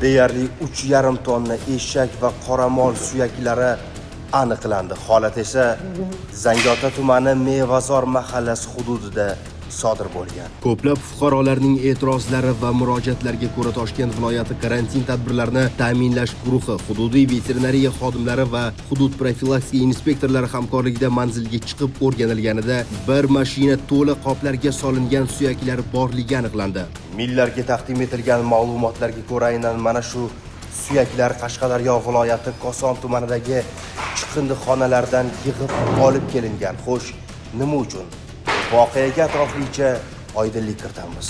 Deyarli 3,5 tonna eshak va qoramol suyaklari aniqlandi. Holat esa Zangiota tumani Mevazor mahallasi hududida sodir bo'lgan. Ko'plab fuqarolarning e'tirozlari va murojaatlariga ko'ra Toshkent viloyati karantin tadbirlarini ta'minlash guruhi hududiy veterinariya xodimlari va hudud profilaktika inspektorlari hamkorligida manzilga chiqib o'rganilganida bir mashina to'la qoplarga solingan suyaklar borligi aniqlandi. Millarga taqdim etilgan ma'lumotlarga ko'ra aynan mana shu suyaklar Qashqadaryo viloyati Koson tumanidagi chiqindixonalardan yig'ib olib kelingan. Xo'sh, nima uchun? Voqeaga atroflicha oydinlik kiritamiz.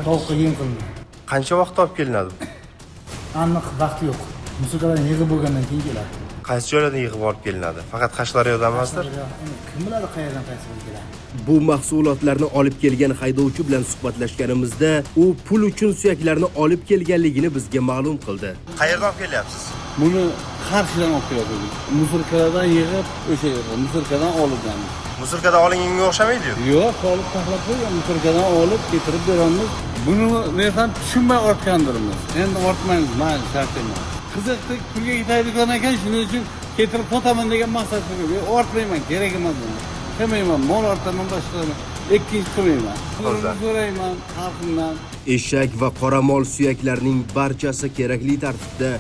Tovuqqa yem qildi. Qancha vaqtda olib kelinadi? Aniq vaqti yo'q. Musulkadan yig'ib bo'lgandan keyin keladi. Qaysi joylardan yig'ib olib kelinadi? Faqat Qashqadaryodan emasdir? Kim biladi qayerdan qaysi keladi? Bu mahsulotlarni olib kelgan haydovchi bilan suhbatlashganimizda u pul uchun suyaklarni olib kelganligini bizga ma'lum qildi. Qayerdan olib kelyapsiz? Buni Qarshidan olib kelyapmiz. Musulkadan yig'ib, o'sha yerda musulkadan olibdan. Musulkadan olinganiga o'xshamaydi-yu. Yo'q, olib taxlab qo'ygan musulkadan olib getirib beramiz. Buni men tushunmay ortgandirmiz. Endi ortmaymiz, mayli, shart emas. Qiziqdi, pulga yetadigan ekan, shuning uchun keltirib sotaman degan maqsadda ortmayman, kerak emas buni. Qilmayman, mol ortaman boshqani. Ikkinchi qilmayman. So'rayman xalqimdan. Eshak va qoramol suyaklarining barchasi kerakli tartibda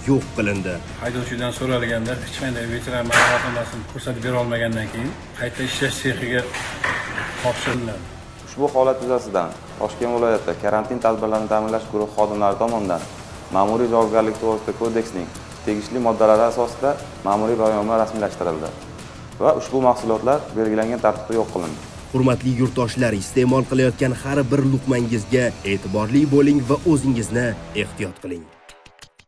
yo'q qilindi. Haydovchidan so'ralganda hech qanday veteran ma'lumotnomasini ko'rsatib bera olmagandan keyin qayta ishlash sexiga topshiriladi. Ushbu holat yuzasidan Toshkent viloyati karantin tadbirlarini ta'minlash guruhi xodimlari tomonidan ma'muriy javobgarlik to'g'risida kodeksning tegishli moddalari asosida ma'muriy bayonnoma rasmiylashtirildi va ushbu mahsulotlar belgilangan tartibda yo'q qilindi. Hurmatli yurtdoshlar, iste'mol qilayotgan har bir luqmangizga e'tiborli bo'ling va o'zingizni ehtiyot qiling.